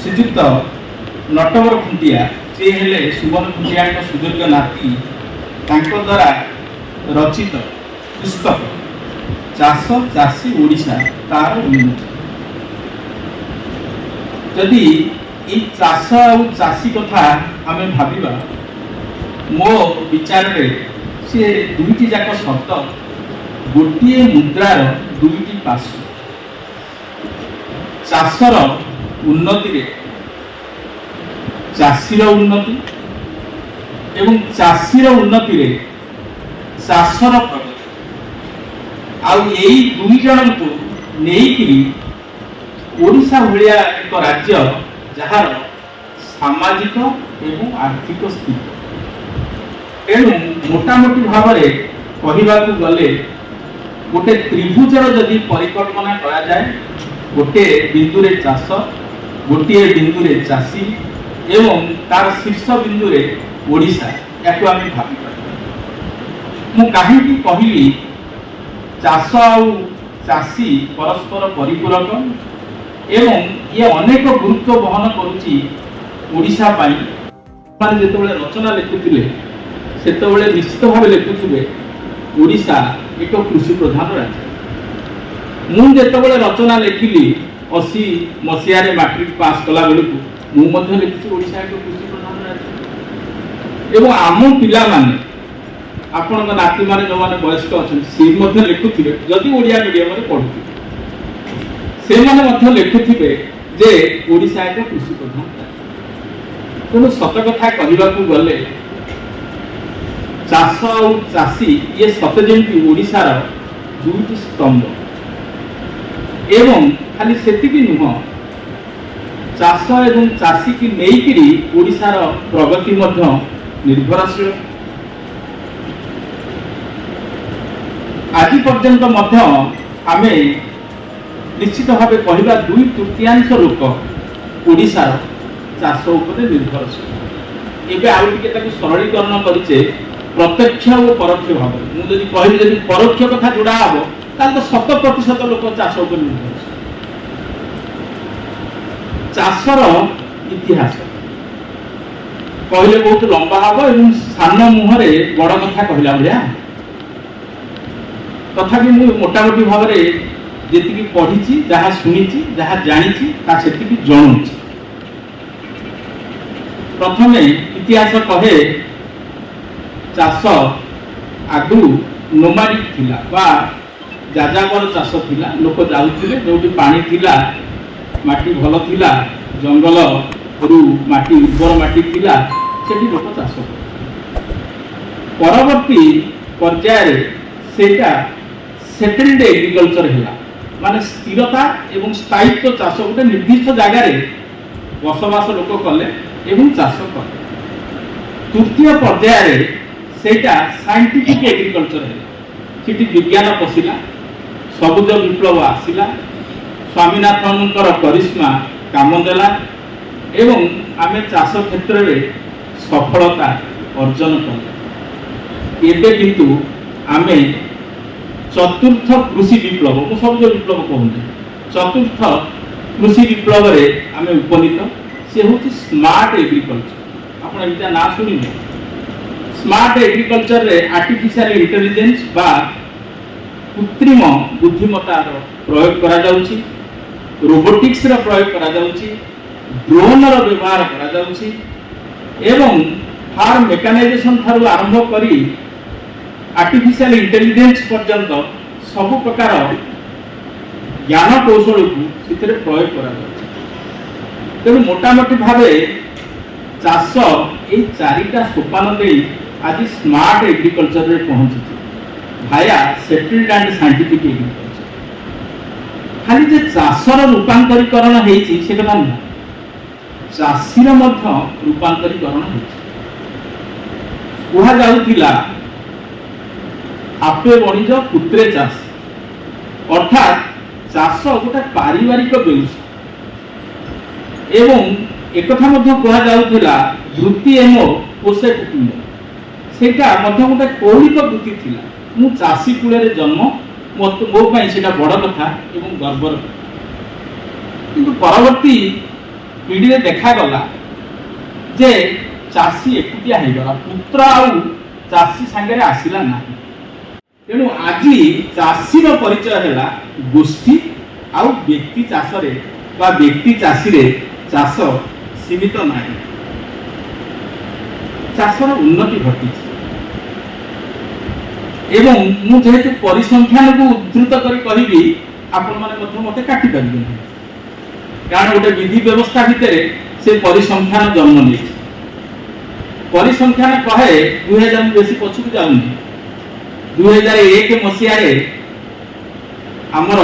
श्रीजुक्त नटवर खुंटिया सी हेले सुमन खुंटिया सुदीर्घ नाती द्वारा रचित पुस्तक चाष चाषी ओडिशा तार उन्नति। जदि ये चाष और चाषी कथा आम भाविबा मो विचार सी दुईटी जाक शब्द गोटे मुद्रार दुईटी पार्श्व। चाषर उन्नति चाषीर उन्नति एवं चाषीर उन्नति चाषर प्रगति आउ यही दुई जन को नेइकिरी ओडिशा भलिया एक राज्य जहार सामाजिक एवं आर्थिक स्थिति तेणु मोटामोटी भाव में कहवाक गले गोटे त्रिभुजर जदि परिकल्पना करा जाए गोटे बिंदुरे चाष गोटे बिंदुरे चाषी एवं तार शीर्ष बिंदुरे ओडिशा या आम भावी मु कहीं कहली चाष आउ चाषी परस्पर परिपूरक एवं ये अनेक गुरुत्व बहन करुच्ची ओडिशा पाई माने जेतेबेले रचना लिखुथिले सेतेबेले निश्चित भाव लिखुथिबे ओडिशा एक कृषि प्रधान राज्य। मु जेतेबेले रचना लिखिली 80 मसीहा रे मैट्रिक पास कला बेलकु मु मध्ये लिखिछि ओडिशा एक कृषि प्रधान राज्य एवं आम पिला माने आपण नाती माने जो माने वयस्क अछन सी मध्ये लिखुथिबे जदि ओडिया मीडियम रे पढुथिबे से माने मध्ये लिखुथिबे जे ओडिशा एक कृषि प्रधान राज्य। तेणु सत कथा कहवाक गले चाष और चाषी ये सत जमी ओडिशार दुईटी स्तंभ एवं खाली सेतिकी नुह चाष एवं चाषी की नेइकिरी ओडिशार प्रगति मध्य निर्भरशील। आज पर्यंत मध्य आमे निश्चित भाव कहवा 2/3 लोक ओडिशार चाष उपर निर्भरशील। एबे आउ टिके सरलीकरण करिचे प्रत्यक्ष और परोक्ष भाव मुझे कहली जब परोक्ष कथा जोड़ा हम तो 100% लोक चाष उपर निर्भरशील। चाषर इतिहास कहले बहुत लंबा हम और सान मुहरे बड़ कथा कहला भाया तथापि मु मोटामोटी भाव में जी पढ़ी जहाँ शुणी जहाँ जानी से जणुची। प्रथमे इतिहास कहे चाष आगु नोमाडिक थिला बा जाजागर चाष थिला लोक जाउथिले जोटी पानी थिला माटी भल थिला जंगल रु माटी उर्वर माटी थिला सेठी लोक चाष परवर्ती पर्याय सेटा सेटल्ड एग्रीकल्चर हैला माने स्थिरता एवं स्थायित्व चाष गोटे निर्दिष्ट जगार बसवास लोक कले एवं चाष कले। तृतीय पर्याय सेटा साइंटिफिक एग्रीकल्चर है सेठी विज्ञान पशिला सबुज विप्लव आसिला स्वामीनाथनकर करिश्मा काम देला एवं आमे चाष क्षेत्र में सफलता अर्जन कले। एबे किंतु आमे चतुर्थ कृषि विप्लव को सबुज विप्लव कहते चतुर्थ कृषि विप्लव रे आमे उपनीत से होची स्मार्ट एग्रीकल्चर। आपण एटा ना सुनी स्मार्ट एग्रीकल्चर रे आर्टिफिशियल इंटेलिजेंस बा कृत्रिम बुद्धिमत्ता प्रयोग करा जाउची रोबोटिक्स रो प्रयोग करा जाउची ड्रोन रो व्यवहार करा जाउची एवं फार्म मेकानाइजेशन थारु आरंभ करी आर्टिफिशियल इंटेलिजेंस पर्यंत सब प्रकार ज्ञान कौशल को प्रयोग करा तेणु मोटामोटी भाव चाष ये चारिटा सोपान दे आज स्मार्ट एग्रीकल्चर रे पहुंची भाया सेटल्ड एंड साइंटिफिक एग्रीकल्चर। खाली जे चाषर रूपांतरीकरण होती से कथा नुह चाषीर रूपांतरीकरण होगा आपे बणिज पुत्रे चाष अर्थात चाष गोटे पारिवारिक व्यवसाय एवं एक कथा वृत्ति एवं पोषे कुटुंब सेटा गोटे कौलिक वृत्ति थिला मु चाषी कूल जन्म मो से बड़ कथा एवं गर्वर कथा। किंतु परवर्ती पीढ़ी देखागला जे चाषी एकुटिया होगला पुत्र आउ चाषी सांगे आसला ना तेणु आज चाषीर परिचय है गोष्ठी आउ व्यक्ति चाषरे बा व्यक्ति चाषी रे चाष सीमित ना चाषर उन्नति घटी एवं मु जेहेतु परिसंख्यान को उद्धृत करी कहबी आपण माने मते काटी पारिबे कारण गोटे विधि व्यवस्था भितर से परिसंख्यान जन्म नहीं परिसंख्यान कहे 2000 बेसी पछुक जाउनी 2001 मसीह आमर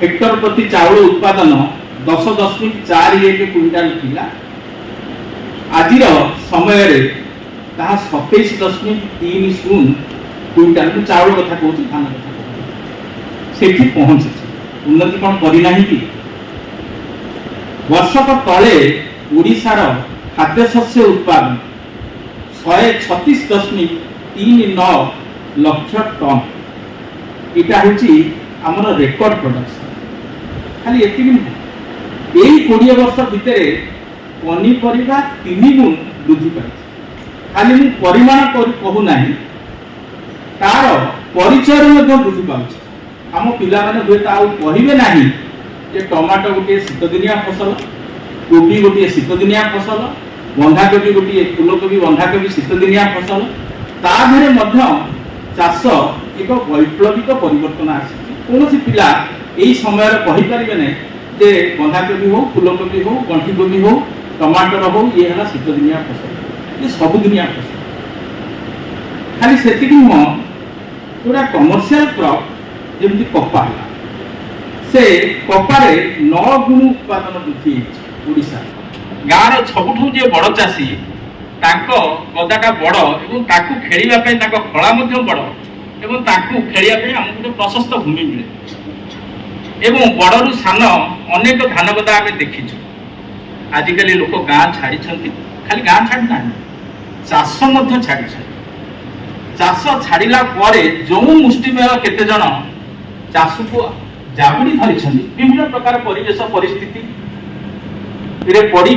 हेक्टर प्रति चाउल उत्पादन 10.41 क्विंटाल थिला आज समय 27.30 क्विंटाल चाउल कथा कहूँ धान कथा से पहुंची उन्नति कौन करना कि वर्षक तले ओडिशार खाद्य शस्य उत्पादन 136.39 लक्ष टन यहाँ हूँ आमर रेकर्ड प्रोडक्शन खाली एति यही 20 वर्ष भितर पनीपरिया 3 गुण वृद्धि पाई खाली मु परिमाण कहूना तार परिचय वृद्धि पाँच आम पिला मैंने हुए कहे ना जे टमाटो गोटे शीतदिनिया फसल कोबी गोटे शीतदिनिया फसल बंधाकोबी गोटे फूलकोबी बंधाकोबी शीतदिनिया फसल ताधरे चाष एक वैप्लविक परिवर्तन आसी कौन पिला यही समय कहीपर ना जे बंधाकोबी हो फूलकोबी हो गंठीकोबी हो टमाटर हो ये है शीतदिनिया फसल ये सबुदिनिया फसल खाली से नुह जोड़ा कमर्शियल क्रॉप जमी कपा है से कपारे 9 गुण उत्पादन वृद्धि ओडिशा गाँव सबुठू जे बड़ चाषी गदाटा बड़ और खेलवाई खला बड़ और खेलवाई आमको गोटे प्रशस्त भूमि मिले एवं बड़रू सान अनेक धान गदा आम देखीचु आजिकल लोक गाँ छाड़ी खाली गाँ छाड़ी ना चाष छाड़ी चाष छाड़ा जो मुष्टिमेय केते जन चाष को जाबुड़ी धरी विभिन्न प्रकार परिवेश परिस्थिति पड़ी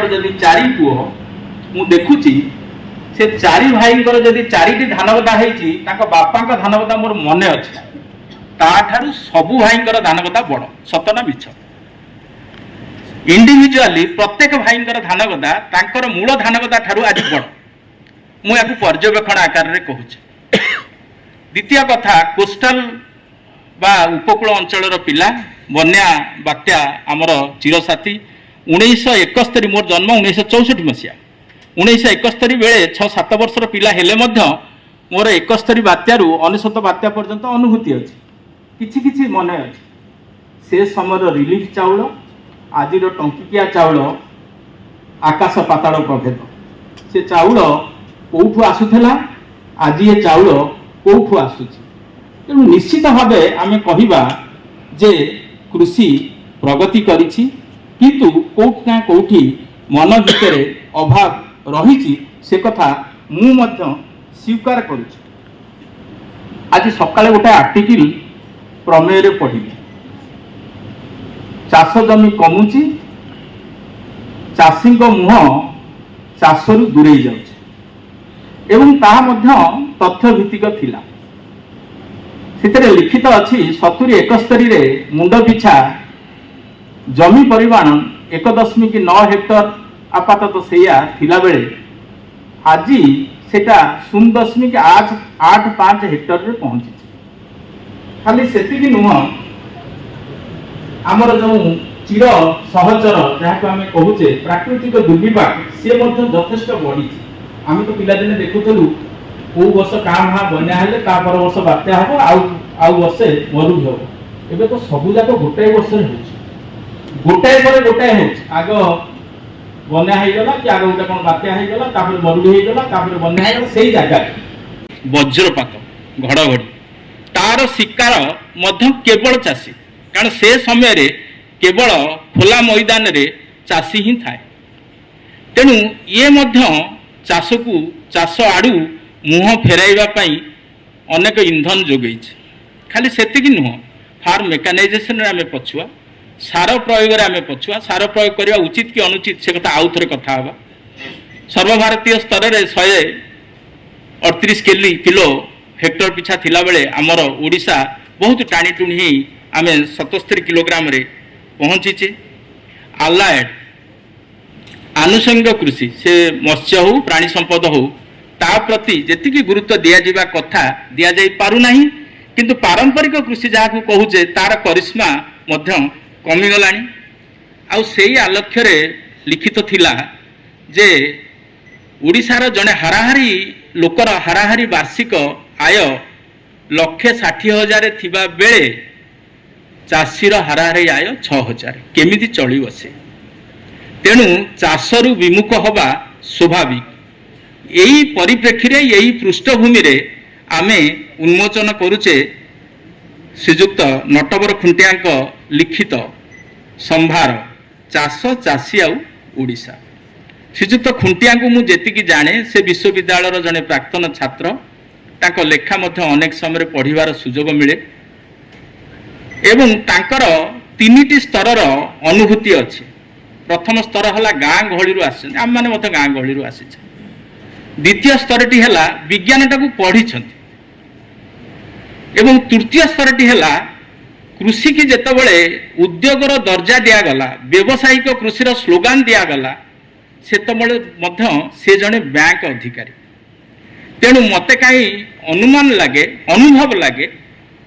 जदि 4 पुओ मु देखुची से 4 भाई जदि 4टी धानगदा होती बापा धानगदा मोर मन अच्छे ताठारू सबु भाई धानगदा बड़ सतना मिछ इंडिविजुअली प्रत्येक भाई धानगदा तांकर मूल धानगदा ठारू आज बड़ मुझे पर्यवेक्षण आकार में कहूँ द्वितीय कथा कोस्टाल बा उपकूल अंचल पिला बन्या बात्या आमर चिरसाथी 1971 मोर जन्म 1964 मसीहा 1971 बेले 6-7 वर्षर पिला हेले मध्य मोर 71 बात्यारू 99 बात्या पर्यंत अनुभूति अच्छी किछि किछि मन अच्छी से समय रिलीफ चाउल आज टंकिकिया चाउल आकाश पाताल प्रभेद से चाउल कौठू आसुला आज ये चाउल कौठू आसुची तेणु निश्चित भाव आम कहवा जे कृषि प्रगति करिछि किंतु कोठी ना कोठी मन भितर अभाव रही से कथा मु मध्य स्वीकार करुछि आज सकाळे गोटे आर्टिकल प्रमेय रे पढ़ी चाष जमी कमुची चाषी मुह चाषरु दूरे जाउछि एवं ताहा मध्य तथ्य भित्तिक थिला से लिखित अच्छी 70-71 रे मुंड पिछा जमी परिमाण 1.9 हेक्टर आपातत सेया थिला बेले आज सेटा 0.885 हेक्टर रे पहुंची खाली सेतिकी नुह आमर जो चिर सहचर जहाँ आम कहूचे प्राकृतिक दुर्विपाक सी यथेष बढ़ी आम तो पिलादिने देखुलु कौ वर्ष काँ भाँ बना हेले पर वर्ष बात्या हम आउ वर्षे मरुड़ी हम एवं तो सबूक गोटाए वर्ष गोटाए पर गोटाए आग बना होगा कि आग गोटे कौन बात्या होगा मरुड़ी होगा बना होगा से जगह वज्रपात घड़घड़ी तार शिकार केवल चाषी कारण से समय केवल खोला मैदान रे चाषी ही थाए तेणु ये चाष को चाष आड़ू मुह फेराइबा पई अनेक इंधन जोगई खाली सेतिकी नुह फार्म मेकानाइजेशन आम पछुआ सार प्रयोग आम पछुआ सार प्रयोग करवा उचित कि अनुचित से कथा आउ थे कथा हवा सर्वभारतीय स्तर में 138 किलो हेक्टर पिछा थिला बेले आमर ओडिशा बहुत टाणी टुणी ही आम 77 किलोग्राम रे पहुँचीचे। आलाएड आनुषंगिक कृषि से मत्स्य हो प्राणी संपद हो ता प्रति जेतिकी गुरुत्व दिया जावा कथा दिया जाई पारु नाही किंतु पारंपरिक कृषि जहाँ कहूचे तार करिश्मा मध्य कमिगलानी। आउ सेई आलक्ष्य रे लिखित थिला जे ओडिशार जड़े हाराहारी लोकर हाराहारी वार्षिक आय 1,60,000 थिबा बेले चाषीर हाराहारी आय 6,000 केमिति चली बसे। तेणु चाषरु विमुख हवा स्वाभाविक। यही परिप्रेक्षी यही पृष्ठभूमि रे आमे उन्मोचन करुचे श्रीजुक्त नटवर खुंटिया लिखित संभार चाष चाषी आउ ओडिशा। श्रीजुक्त खुंटिया को मुझे जी जाने से विश्वविद्यालय जड़े प्राक्तन छात्र तांको लेखा मध्य अनेक समय पढ़िबार सुजोग मिले एवं तांकर 3टी स्तर अनुभूति अच्छी। प्रथम स्तर है गाँ गहली आम मैंने गाँ गहली आसी। द्वितीय स्तरटी है विज्ञानटा को पढ़ी एवं तृतीय स्तरटी है कृषि की जेतबले उद्योगर दर्जा दिगला व्यावसायिक कृषिर स्लोगान दिगला सेतबले मध्य से जड़े बैंक अधिकारी। तेणु मते कहीं अनुमान लगे अनुभव लगे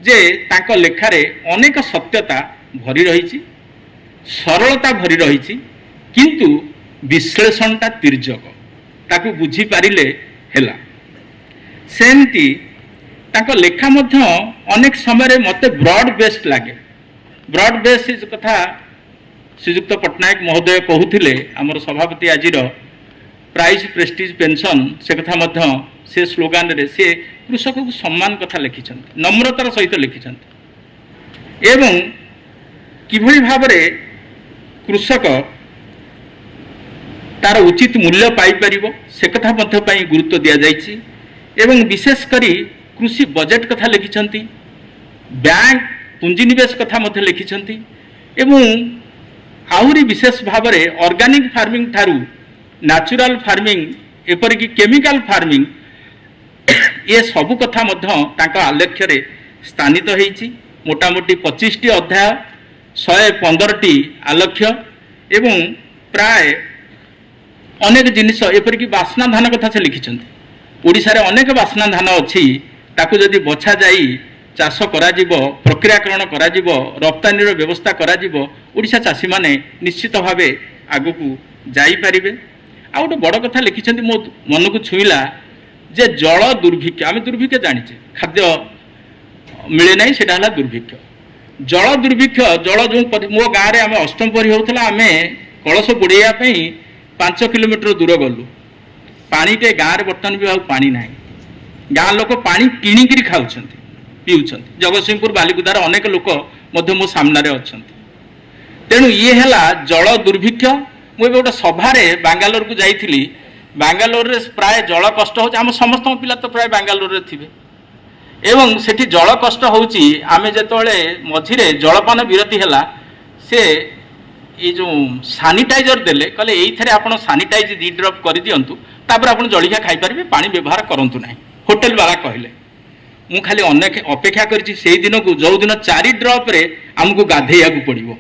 जे तांको लेखारे अनेक सत्यता भरी रही सरलता भरी रही किंतु विश्लेषणटा तिर्जक ताकू बुझी पारिले हेला। सेमती तांको लेखा मध्य अनेक समय मते ब्रॉड बेस्ड लगे। ब्रॉड बेस्ड कथा श्रीजुक्त पट्टनायक महोदय कहते आमर सभापति आज प्राइस प्रेस्टीज पेंशन से कथा मध्य से स्लोगान रे से कृषक को सम्मान कथा लिखिं नम्रतार सहित लिखिं एवं किभली भाव कृषक तार उचित मूल्य पाइपर से कथा गुरुत्व दि जाइए एवं विशेषकर कृषि बजेट कथा लिखिं बैंक पुंजीनिवेश कथा लिखिं एवं आहुरी विशेष भाव में ऑर्गेनिक फार्मिंग ठारू नेचुरल फार्मिंग एपरिक केमिकल फार्मिंग ये सबू कथा आलेख्य रे स्थानित होती। मोटामोटी 25टी अध्याय 115टी आलक्ष्य एवं प्राय अनेक जिनिस एपरिक बासना धान कथा से लिखिं। ओडिशा रे अनेक बासना धान अच्छी ताकू जदि बछा जाई चाष कराजिबो प्रक्रियाकरण कराजिबो रप्तानीर व्यवस्था कराजिबो ओडिशा चाषी माने निश्चित भावे आगकू जाई परिबे। आ गोटे बड़ कथा लिखिं मो मन को छुईला जे जल दुर्भिक्ष आम दुर्भिक्ष जानीचे खाद्य मिले ना से दुर्भिक्ष जल दुर्भिक्ष जल जो मो गाँव में आम अष्टम परी होता आम कलश बुड़ाई 5 किलोमीटर दूर गलु पानीटे गाँव में बर्तमान भी पानी ना गाँ लोक पानी किणिकी खाऊँ पीऊँ जगतसिंहपुर बालिकुदार अनेक लोक मो सामने अच्छा। तेणु ये है जल दुर्भिक्ष। मुझे गोटे सभारे बांगालोर को जाइली बांगालोर रे प्राय जल कष्ट हो समस्त पिला तो प्राय बांगालोर थे एवं सेठी जल कष्ट होची आमे जेतोले मझिरे जलपान विरति हैला से ये जो सानिटाइजर देले कहले एइथरे आपण सानिटाइज 2 ड्रॉप कर दियंतु तापर आपण जलिखा खाई परिबे पानी व्यवहार करंतु नाही होटल वाला कहले। मु खाली अनेक अपेक्षा करछि सेही दिन को जो दिन 4 ड्रॉप रे हमकु गाधेया को पड़िबो।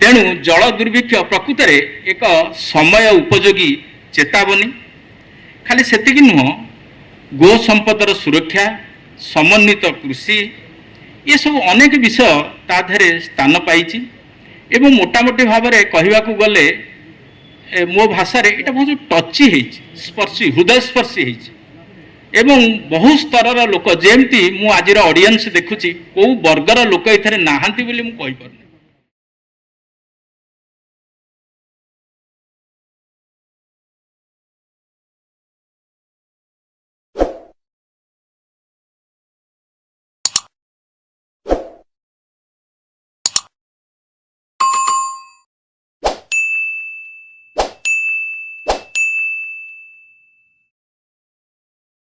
तेणु जल दुर्भिक्ष प्रकृत रे एक समय उपयोगी चेतावनी खाली सेतिकी नुह गो संपदर सुरक्षा समन्वित कृषि ये सब अनेक विषय ताधरे स्थान पाई एवं मोटामोटी भाव में कहवाक गले मो भाषा यहाँ बहुत टची स्पर्शी हृदय स्पर्शी एवं बहु स्तर लोक जमती मु आज ऑडियंस देखुची को वर्गर लोक ये नहांती बोली मु कहि पारुनी।